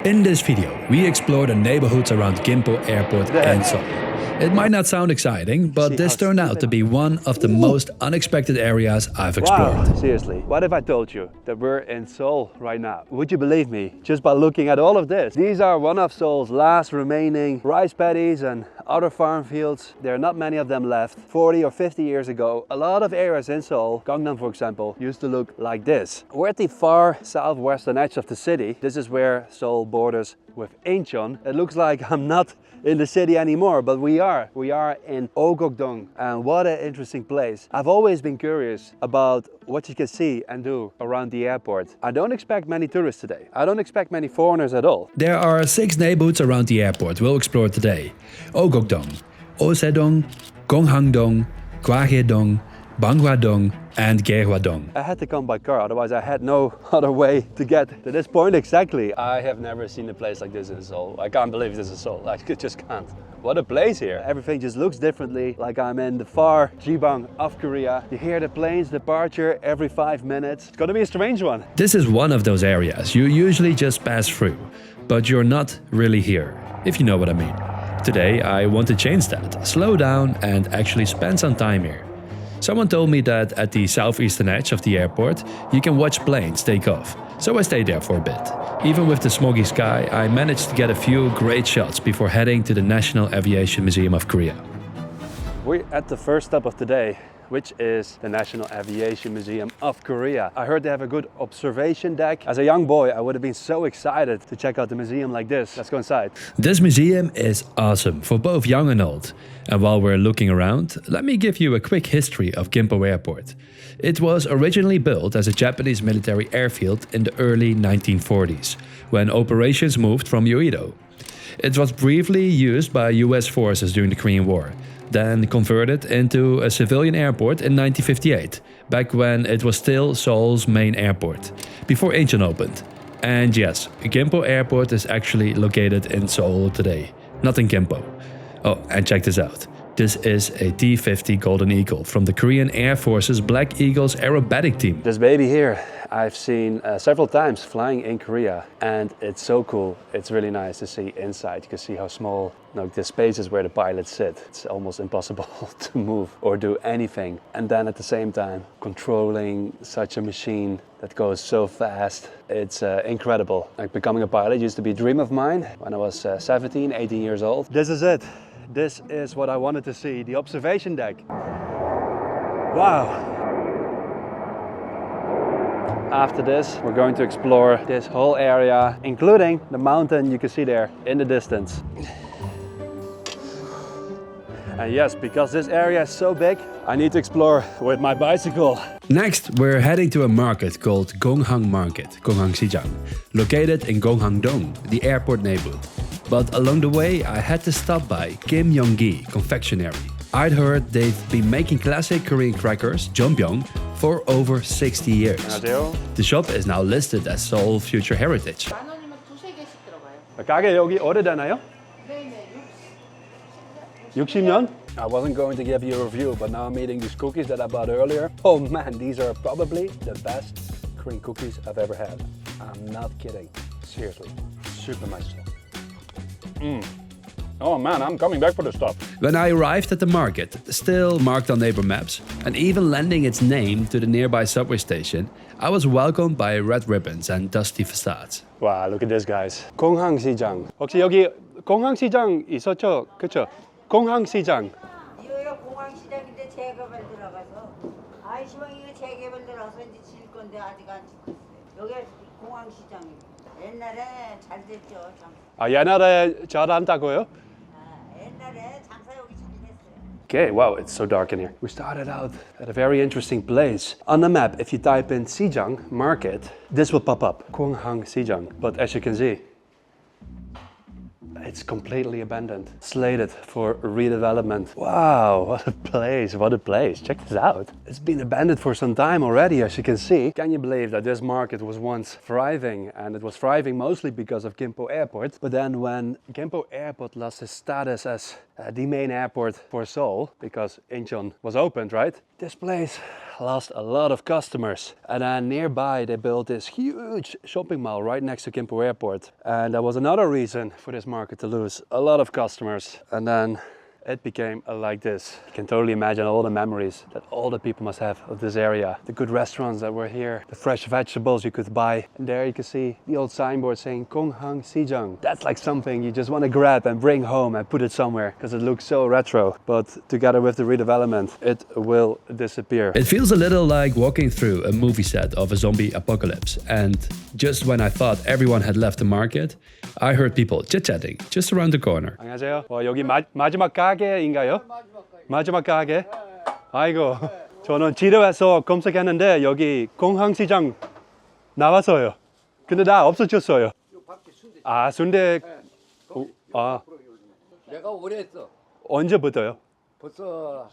In this video, we explore the neighborhoods around Gimpo Airport and Seoul. It might not sound exciting, but this turned out to be one of the most unexpected areas I've explored. Wow, seriously, what if I told you that we're in Seoul right now? Would you believe me just by looking at all of this? These are one of Seoul's last remaining rice paddies and other farm fields. There are not many of them left. 40 or 50 years ago, a lot of areas in Seoul, Gonghang for example, used to look like this. We're at the far southwestern edge of the city. This is where Seoul borders with Incheon. It looks like I'm not in the city anymore, but we are in Gonghang, and what an interesting place. I've always been curious about what you can see and do around the airport. I don't expect many tourists today. I don't expect many foreigners at all. There are 6 neighborhoods around the airport we'll explore today. Gonghang, Osaedong, Gonghangdong, Gwahaedong, Banghwadong and Gaehwasan. I had to come by car, otherwise I had no other way to get to this point exactly. I have never seen a place like this in Seoul. I can't believe this is Seoul. I just can't. What a place here. Everything just looks differently, like I'm in the far Jibang of Korea. You hear the plane's departure every 5 minutes. It's gonna be a strange one. This is one of those areas you usually just pass through, but you're not really here, if you know what I mean. Today I want to change that, slow down and actually spend some time here. Someone told me that at the southeastern edge of the airport, you can watch planes take off. So I stayed there for a bit. Even with the smoggy sky, I managed to get a few great shots before heading to the National Aviation Museum of Korea. We're at the first stop of the day, which is the National Aviation Museum of Korea. I heard they have a good observation deck. As a young boy, I would have been so excited to check out the museum like this. Let's go inside. This museum is awesome for both young and old. And while we're looking around, let me give you a quick history of Gimpo Airport. It was originally built as a Japanese military airfield in the early 1940s, when operations moved from Yoido. It was briefly used by US forces during the Korean War, then converted into a civilian airport in 1958, back when it was still Seoul's main airport, before Incheon opened. And yes, Gimpo Airport is actually located in Seoul today, not in Gimpo. Oh, and check this out. This is a T-50 Golden Eagle from the Korean Air Force's Black Eagles aerobatic team. This baby here, I've seen several times flying in Korea, and it's so cool. It's really nice to see inside. You can see how small the space is where the pilots sit. It's almost impossible to move or do anything. And then at the same time, controlling such a machine that goes so fast. It's incredible. Like becoming a pilot used to be a dream of mine when I was 17, 18 years old. This is it. This is what I wanted to see, the observation deck. Wow. After this, we're going to explore this whole area, including the mountain you can see there in the distance. And yes, because this area is so big, I need to explore with my bicycle. Next, we're heading to a market called Gonghang Market, Gonghang Sijang, located in Gonghangdong, the airport neighborhood. But along the way, I had to stop by Kim Yong-gi Confectionery. I'd heard they've been making classic Korean crackers, jeonbyeong, for over 60 years. 안녕하세요. The shop is now listed as Seoul Future Heritage. 만 원이면 두세 개씩 들어가요. 가게 여기 오래되나요? 네네. 60년? I wasn't going to give you a review, but now I'm eating these cookies that I bought earlier. Oh man, these are probably the best Korean cookies I've ever had. I'm not kidding. Seriously, super nice. Oh man, I'm coming back for the stop. When I arrived at the market, still marked on neighbor maps, and even lending its name to the nearby subway station, I was welcomed by red ribbons and dusty facades. Wow, look at this, guys. 공항 시장. 혹시 여기 공항 시장 있었죠? 그렇죠? 공항 시장. 이거가 공항 시장인데 재개발 들어가서 아이시방 이거 재개발 들어가서 이제 질 건데 아직 안 짓었어요. 여기 공항 시장이에요. 옛날에 잘 됐죠. 참. 아, 옛날에 잘한다고요? 옛날에 장사 여기 잘 됐어요. Okay, wow, it's so dark in here. We started out at a very interesting place. On the map, if you type in Sijang Market, this will pop up. Gonghang Sijang. But as you can see, It's completely abandoned, slated for redevelopment. Wow, what a place, what a place. Check this out. It's been abandoned for some time already, as you can see. Can you believe that this market was once thriving, and it was thriving mostly because of Gimpo Airport. But then when Gimpo Airport lost its status as the main airport for Seoul, because Incheon was opened, right? This place lost a lot of customers, and then nearby they built this huge shopping mall right next to Gimpo Airport, and that was another reason for this market to lose a lot of customers. And then it became like this. You can totally imagine all the memories that all the people must have of this area. The good restaurants that were here, the fresh vegetables you could buy. And there you can see the old signboard saying Gonghang Sijang. That's like something you just want to grab and bring home and put it somewhere because it looks so retro. But together with the redevelopment, it will disappear. It feels a little like walking through a movie set of a zombie apocalypse. And just when I thought everyone had left the market, I heard people chit-chatting just around the corner. 안녕하세요. 여기 마지막 가게인가요? 마지막 가게? 아이고, 저는 지도에서 검색했는데 여기 공항시장 나왔어요. 근데 다 없어졌어요. 아, 순대. 아, 내가 오래 했어. 언제부터요? 벌써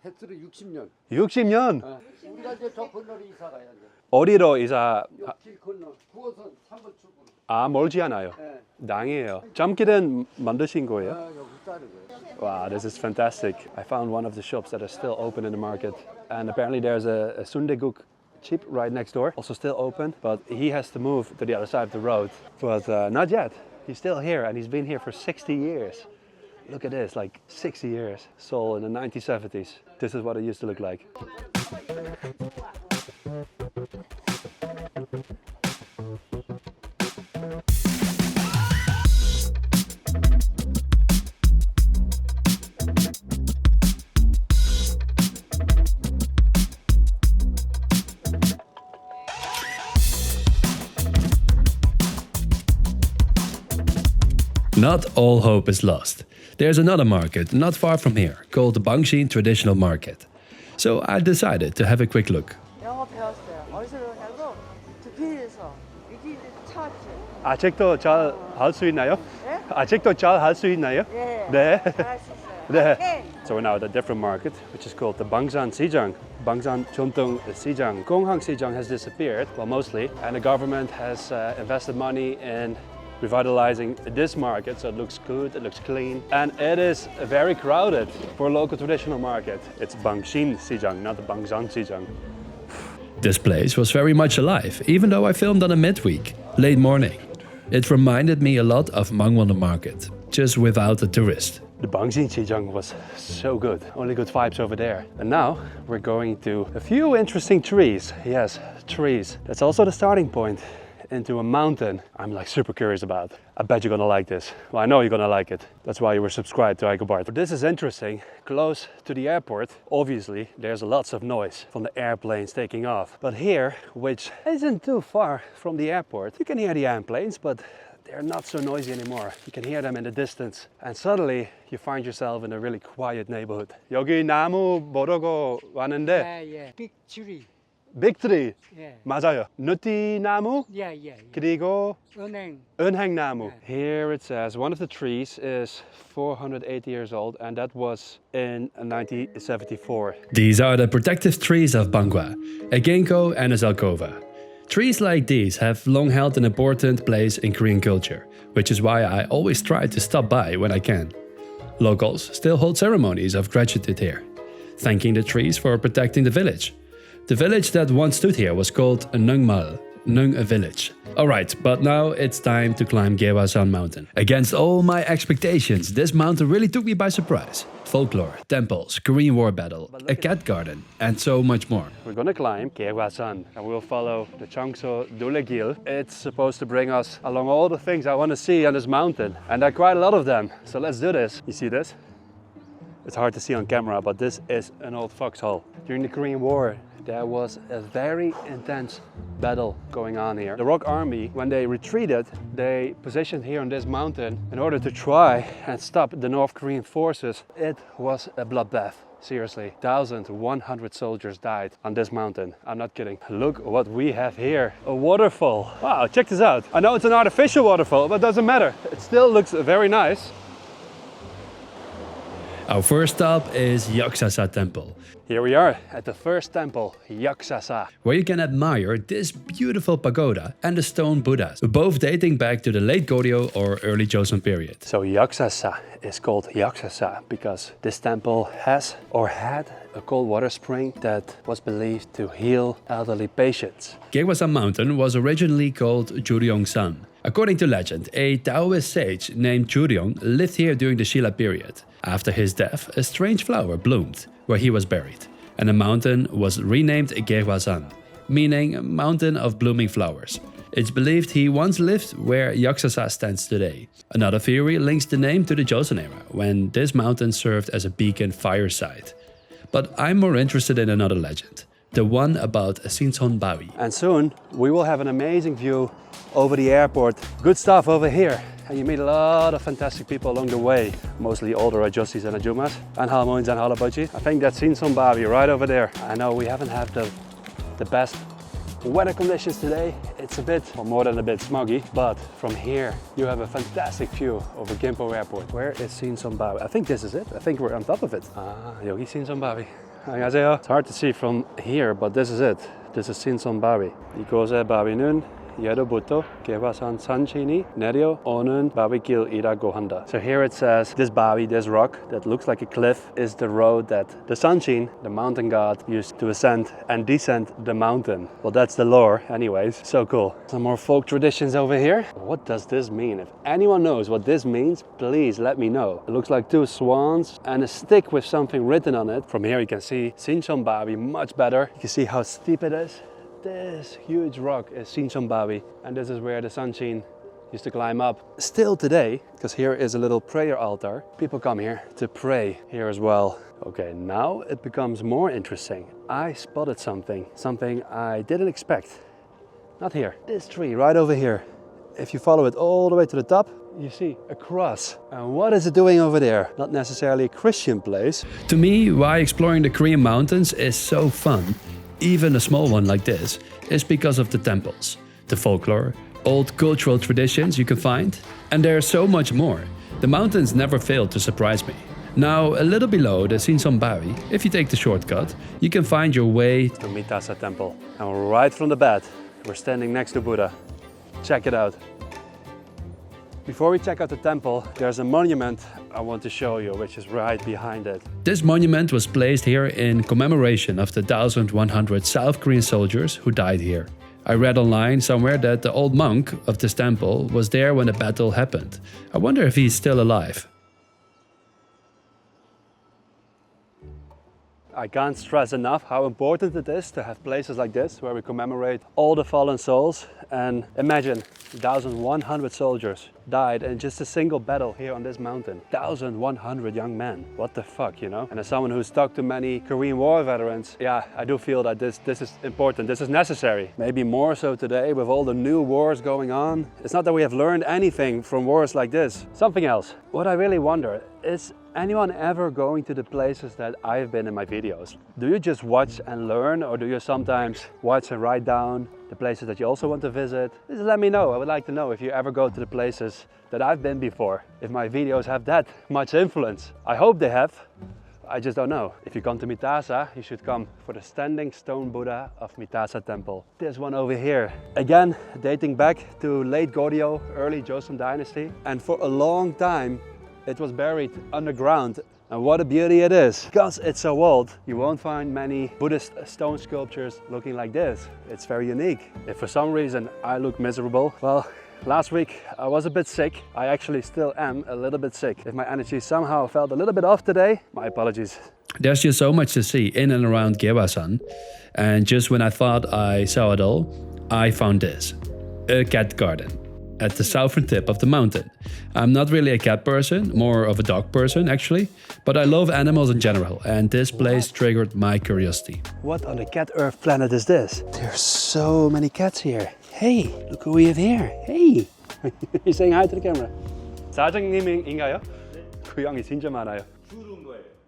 횟수로 60년. 60년? 우리가 이제 저 건너로 이사 가야 돼. 어디로 이사? 길 건너 9호선 3번 출구. 아, 멀지 않아요. 네. 당이에요. 잠기는 만드신 거예요? 여기 자르 거예요. Wow, this is fantastic. I found one of the shops that is still open in the market. And apparently there's a sundeguk chip right next door, also still open. But he has to move to the other side of the road. But not yet. He's still here, and he's been here for 60 years. Look at this, like 60 years. Seoul in the 1970s. This is what it used to look like. Not all hope is lost. There's another market not far from here called the Bangshin Traditional Market. So I decided to have a quick look. 영어 배웠어요. 어디서 배웠냐고? 두피에서 여기 찾지. 아직도 잘 할 수 있나요? 예? 아직도 잘 할 수 있나요? 예. 네. 잘할 수 있어요. 네. 오케이. So we're now at a different market, which is called the Bangshan Sijang. Bangshan Chontung Sijang. Gonghang Sijang has disappeared, well mostly, and the government has invested money in revitalizing this market, so it looks good, it looks clean, and it is very crowded for a local traditional market. It's Bangshin Sijang, not the Bangshan Sijang. This place was very much alive, even though I filmed on a midweek, late morning. It reminded me a lot of Mangwon Market, just without a tourist. The Bangshin Sijang was so good, only good vibes over there. And now we're going to a few interesting trees. Yes, trees. That's also the starting point into a mountain I'm like super curious about. I bet you're gonna like this. Well, I know you're gonna like it. That's why you were subscribed to iGoBart. But this is interesting. Close to the airport, obviously, there's lots of noise from the airplanes taking off. But here, which isn't too far from the airport, you can hear the airplanes, but they're not so noisy anymore. You can hear them in the distance. And suddenly, you find yourself in a really quiet neighborhood. 여기 나무 보러 왔는데, 예. 빅 트리. Big tree. 예. 맞아요. 느티나무 예. 그리고 은행. 은행나무. Here it says one of the trees is 480 years old, and that was in 1974. These are the protective trees of Bangwa, a ginkgo and a zelkova. Trees like these have long held an important place in Korean culture, which is why I always try to stop by when I can. Locals still hold ceremonies of gratitude here, thanking the trees for protecting the village. The village that once stood here was called Nungmal, Nung a village. Alright, but now it's time to climb Gaehwasan mountain. Against all my expectations, this mountain really took me by surprise. Folklore, temples, Korean war battle, a cat garden, and so much more. We're gonna climb Gaehwasan, and we'll follow the Gil. It's supposed to bring us along all the things I want to see on this mountain, and there are quite a lot of them. So let's do this. You see this? It's hard to see on camera, but this is an old foxhole. During the Korean War, there was a very intense battle going on here. The Rock Army, when they retreated, they positioned here on this mountain in order to try and stop the North Korean forces. It was a bloodbath. Seriously, 1,100 soldiers died on this mountain. I'm not kidding. Look what we have here. A waterfall. Wow, check this out. I know it's an artificial waterfall, but it doesn't matter. It still looks very nice. Our first stop is Yaksasa Temple, Here we are at the first temple, Yaksasa. where you can admire this beautiful pagoda and the stone Buddhas, both dating back to the late Goryeo or early Joseon period. So Yaksasa is called Yaksasa because this temple has or had a cold water spring that was believed to heal elderly patients. Gaehwasan mountain was originally called Juryong-san. According to legend, a Taoist sage named Juryong lived here during the Shilla period. After his death, a strange flower bloomed where he was buried, and the mountain was renamed Gaehwasan, meaning mountain of blooming flowers. It's believed he once lived where Yaksasa stands today. Another theory links the name to the Joseon era, when this mountain served as a beacon fire site. But I'm more interested in another legend, the one about Sinson Bawi. And soon we will have an amazing view over the airport. Good stuff over here. And you meet a lot of fantastic people along the way, mostly older Ajosis and Ajumas, and Halmoins and Halabachi. I think that's Sinson Bawi right over there. I know we haven't had the best weather conditions today. It's a bit, or more than a bit, smoggy, but from here you have a fantastic view over Gimpo Airport. Where is Sinson Bawi? I think this is it. I think we're on top of it. 여기 Sinson Bawi. 안녕하세요. It's hard to see from here, but this is it. This is Sinson Bawi. 이곳의 바위는 예로부터 Gaehwasan 산신이 내려오는 바위길이라고 한다. So here it says this bawi, this rock that looks like a cliff, is the road that the Sanshin, the mountain god, used to ascend and descend the mountain. Well, that's the lore anyways. So cool. Some more folk traditions over here. What does this mean? If anyone knows what this means, please let me know. It looks like two swans and a stick with something written on it. From here you can see Sinson Bawi much better. You can see how steep it is. This huge rock is Sinson Bawi, and this is where the Sanshin used to climb up. Still today, because here is a little prayer altar, people come here to pray here as well. Okay, now it becomes more interesting. I spotted something I didn't expect. Not here, this tree right over here. If you follow it all the way to the top, you see a cross. And what is it doing over there? Not necessarily a Christian place. To me, why exploring the Korean mountains is so fun, even a small one like this, is because of the temples, the folklore, old cultural traditions you can find, and there's so much more. The mountains never fail to surprise me. Now, a little below the Sinson Bawi, if you take the shortcut, you can find your way to Mitasa Temple. And right from the bat, we're standing next to Buddha. Check it out. Before we check out the temple, there's a monument I want to show you, which is right behind it. This monument was placed here in commemoration of the 1,100 South Korean soldiers who died here. I read online somewhere that the old monk of this temple was there when the battle happened. I wonder if he's still alive. I can't stress enough how important it is to have places like this where we commemorate all the fallen souls. And imagine 1,100 soldiers died in just a single battle here on this mountain. 1,100 young men. What the fuck, you know? And as someone who's talked to many Korean War veterans, yeah, I do feel that this is important, this is necessary. Maybe more so today with all the new wars going on. It's not that we have learned anything from wars like this. Something else. What I really wonder is, anyone ever going to the places that I've been in my videos? Do you just watch and learn, or do you sometimes watch and write down the places that you also want to visit? Just let me know. I would like to know if you ever go to the places that I've been before, if my videos have that much influence. I hope they have. I just don't know. If you come to Mitasa, you should come for the standing stone Buddha of Mitasa Temple. This one over here. Again, dating back to late Goryeo, early Joseon dynasty. And for a long time, it was buried underground. And what a beauty it is. Because it's so old, you won't find many Buddhist stone sculptures looking like this. It's very unique. If for some reason I look miserable, well, last week I was a bit sick. I actually still am a little bit sick. If my energy somehow felt a little bit off today, my apologies. There's just so much to see in and around Gaehwasan. And just when I thought I saw it all, I found this. A cat garden at the southern tip of the mountain. I'm not really a cat person, more of a dog person actually, but I love animals in general, and this place triggered my curiosity. What on the cat earth planet is this? There's so many cats here. Hey, look who we have here. Hey! You're saying hi to the camera. 사장님인가요? 그 형이 진짜 많아요.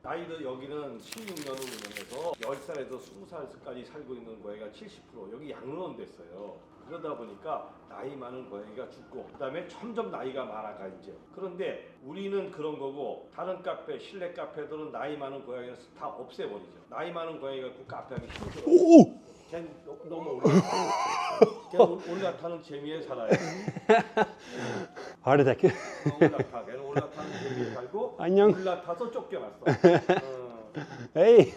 나이도 여기는 16년을 운영해서 10살에서 20살까지 살고 있는 고양이가 70%, 여기 양로원 됐어요. 그러다 보니까 나이 많은 고양이가 죽고 그다음에 점점 나이가 많아가 이제. 그런데 우리는 그런 거고 다른 카페, 실내 카페들은 나이 많은 고양이는 다 없애버리죠. 나이 많은 고양이가 그 카페하기 힘들어요. 걔는 너무 올라타는 재미에 살아요. Heart attack. 걔는 올라타는 재미에 살고 안녕. 올라타서 쫓겨났어. Hey.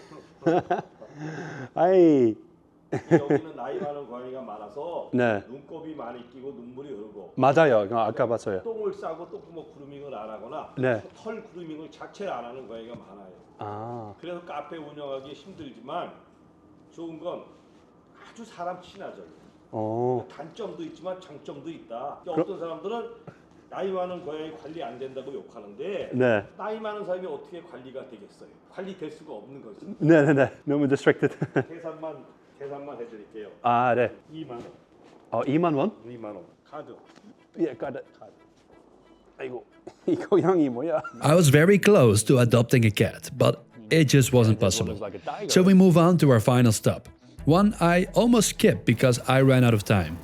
Hi. 여기는 나이 많은 고양이가 많아서 네. 눈곱이 많이 끼고 눈물이 흐르고 맞아요. 아까 봤어요. 똥을 싸고 또 뭐 그루밍을 안 하거나 네. 털 그루밍을 자체를 안 하는 고양이가 많아요. 아. 그래서 카페 운영하기 힘들지만 좋은 건 아주 사람 친화적이에요. 오. 단점도 있지만 장점도 있다. 어떤 사람들은 나이 많은 고양이 관리 안 된다고 욕하는데 네. 나이 많은 사람이 어떻게 관리가 되겠어요? 관리될 수가 없는 거죠. 네네네. 너무 distracted. 계산만 해드릴게요. 아, 네. 2만 원. 2만 원? 2만 원. 카드. 예, 카드. 아이고, 이 고양이 뭐야? I was very close to adopting a cat, but it just wasn't possible. So we move on to our final stop. One I almost skipped because I ran out of time.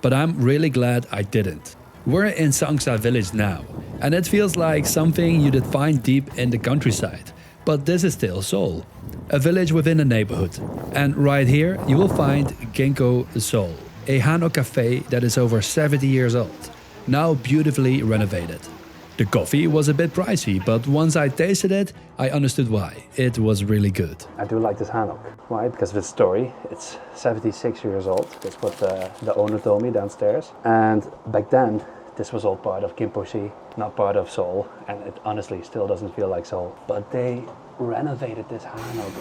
But I'm really glad I didn't. We're in Sanga Village now, and it feels like something you'd find deep in the countryside. But this is still Seoul, a village within a neighborhood. And right here you will find Gimpo Seoul, a hanok cafe that is over 70 years old, now beautifully renovated. The coffee was a bit pricey, but once I tasted it, I understood why. It was really good. I do like this hanok. Why? Because of its story. It's 76 years old. That's what the owner told me downstairs. And back then, this was all part of Gimpo, not part of Seoul. And it honestly still doesn't feel like Seoul. But they renovated this hanok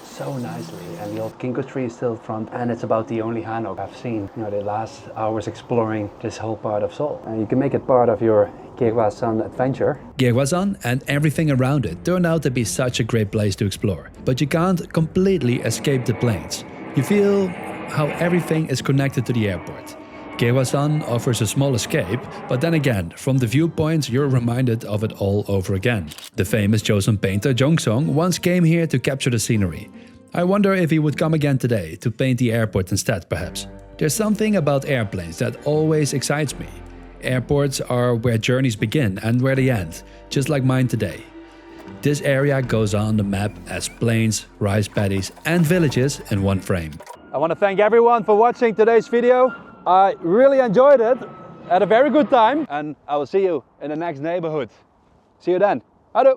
so nicely, and the old ginkgo tree is still front, and it's about the only hanok I've seen. You know, the last hours exploring this whole part of Seoul. And you can make it part of your Gaehwasan adventure. Gaehwasan and everything around it turned out to be such a great place to explore. But you can't completely escape the plains. You feel how everything is connected to the airport. Gaehwasan offers a small escape, but then again, from the viewpoints you're reminded of it all over again. The famous Joseon painter Gonghang once came here to capture the scenery. I wonder if he would come again today to paint the airport instead, perhaps. There's something about airplanes that always excites me. Airports are where journeys begin and where they end, just like mine today. This area goes on the map as plains, rice paddies and villages in one frame. I want to thank everyone for watching today's video. I really enjoyed it, had a very good time, and I will see you in the next neighborhood. See you then. Hallo!